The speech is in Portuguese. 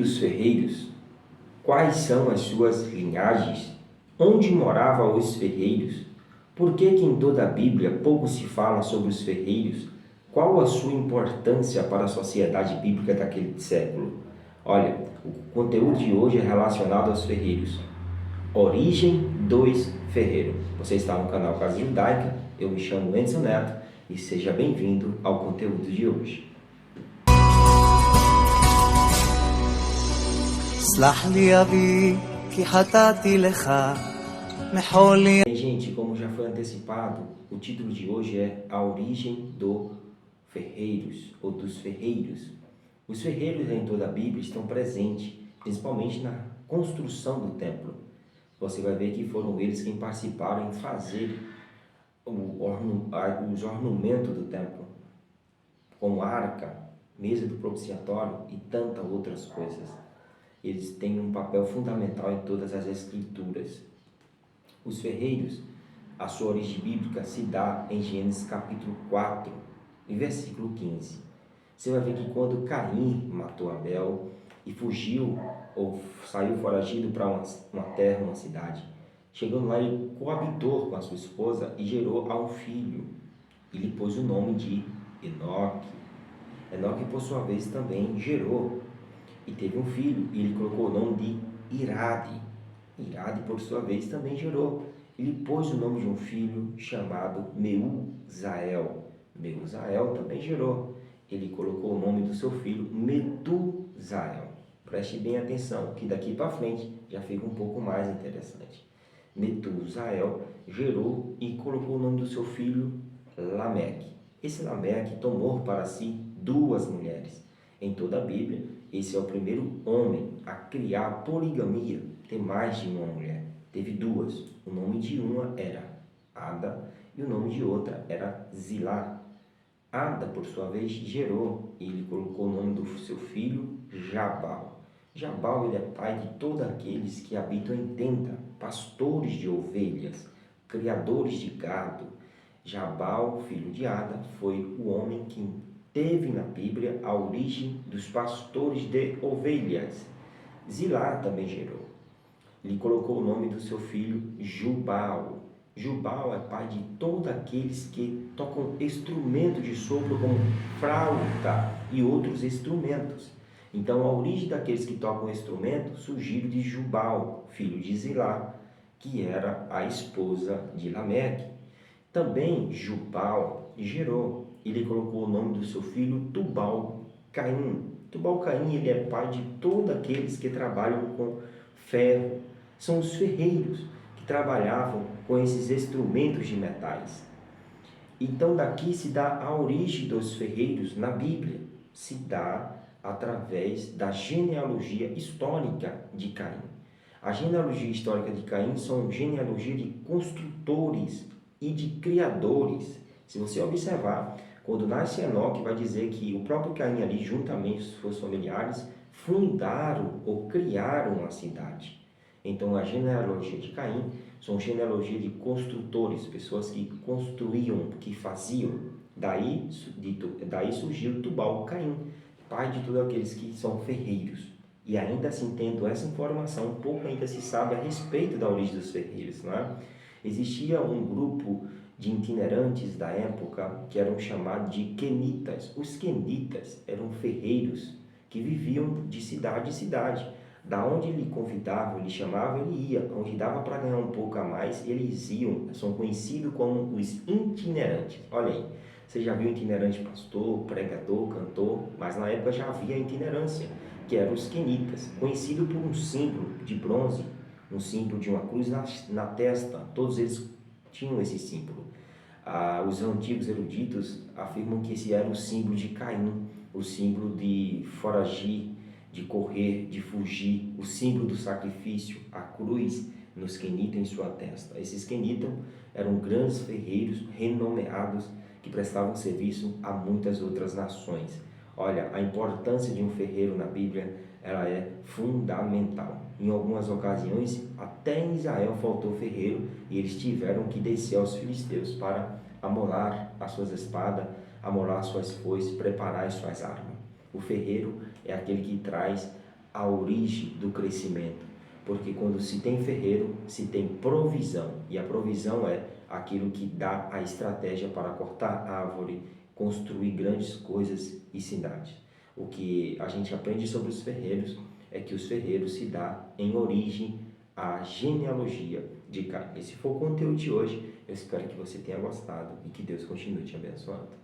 os ferreiros? Quais são as suas linhagens? Onde moravam os ferreiros? Por que em toda a Bíblia pouco se fala sobre os ferreiros? Qual a sua importância para a sociedade bíblica daquele século? Olha, o conteúdo de hoje é relacionado aos ferreiros. Origem dos ferreiros. Você está no canal Casa Judaica, eu me chamo Enzo Neto e seja bem-vindo ao conteúdo de hoje. Bem, gente, como já foi antecipado, o título de hoje é A Origem dos Ferreiros, ou dos Ferreiros. Os ferreiros em toda a Bíblia estão presentes, principalmente na construção do templo. Você vai ver que foram eles quem participaram em fazer os ornamentos do templo, como arca, mesa do propiciatório e tantas outras coisas. Eles têm um papel fundamental em todas as escrituras. Os ferreiros, a sua origem bíblica se dá em Gênesis capítulo 4, e versículo 15. Você vai ver que quando Caim matou Abel e fugiu ou saiu foragido para uma terra, uma cidade, chegando lá ele coabitou com a sua esposa e gerou a um filho. Ele pôs o nome de Enoque. Enoque, por sua vez, também gerou e teve um filho, e ele colocou o nome de Irade. Irade, por sua vez, também gerou. Ele pôs o nome de um filho chamado Meuzael. Meuzael também gerou. Ele colocou o nome do seu filho Metusael. Preste bem atenção, que daqui para frente já fica um pouco mais interessante. Metusael gerou e colocou o nome do seu filho Lameque. Esse Lameque tomou para si duas mulheres. Em toda a Bíblia, esse é o primeiro homem a criar a poligamia, ter mais de uma mulher. Teve duas. O nome de uma era Ada e o nome de outra era Zilá. Ada, por sua vez, gerou e ele colocou o nome do seu filho Jabal. Jabal, ele é pai de todos aqueles que habitam em tenda, pastores de ovelhas, criadores de gado. Jabal, filho de Ada, foi o homem que teve na Bíblia a origem dos pastores de ovelhas. Zilá também gerou. Ele colocou o nome do seu filho Jubal. Jubal é pai de todos aqueles que tocam instrumentos de sopro como flauta e outros instrumentos. Então, a origem daqueles que tocam instrumentos surgiu de Jubal, filho de Zilá, que era a esposa de Lameque. Também Jubal gerou. Ele colocou o nome do seu filho Tubal-Caim. Tubal-Caim, ele é pai de todos aqueles que trabalham com ferro. São os ferreiros que trabalhavam com esses instrumentos de metais. Então, daqui se dá a origem dos ferreiros na Bíblia. Se dá através da genealogia histórica de Caim. A genealogia histórica de Caim são genealogia de construtores e de criadores. Se você observar, quando nasce Enoque, vai dizer que o próprio Caim ali, juntamente com seus familiares, fundaram ou criaram uma cidade. Então, a genealogia de Caim são genealogia de construtores, pessoas que construíam, que faziam. Daí surgiu Tubal-Caim, pai de todos aqueles que são ferreiros. E ainda assim, tendo essa informação, pouco ainda se sabe a respeito da origem dos ferreiros, não é? Existia um grupo de itinerantes da época que eram chamados de quenitas. Os quenitas eram ferreiros que viviam de cidade em cidade. Da onde ele convidava, ele chamava, ele ia. Onde dava para ganhar um pouco a mais, eles iam. São conhecidos como os itinerantes. Olha aí, você já viu itinerante pastor, pregador, cantor, mas na época já havia itinerância, que eram os quenitas, conhecido por um símbolo de bronze, um símbolo de uma cruz na testa. Todos eles tinham esse símbolo. Os antigos eruditos afirmam que esse era o símbolo de Caim, o símbolo de foragir, de correr, de fugir, o símbolo do sacrifício, a cruz nos quenitas em sua testa. Esses quenitas eram grandes ferreiros renomeados que prestavam serviço a muitas outras nações. Olha, a importância de um ferreiro na Bíblia, ela é fundamental. Em algumas ocasiões, até em Israel faltou ferreiro e eles tiveram que descer aos filisteus para amolar as suas espadas, amolar as suas foices, preparar as suas armas. O ferreiro é aquele que traz a origem do crescimento. Porque quando se tem ferreiro, se tem provisão. E a provisão é aquilo que dá a estratégia para cortar árvore, construir grandes coisas e cidades. O que a gente aprende sobre os ferreiros é que os ferreiros se dá em origem à genealogia de Caim. Esse foi o conteúdo de hoje. Eu espero que você tenha gostado e que Deus continue te abençoando.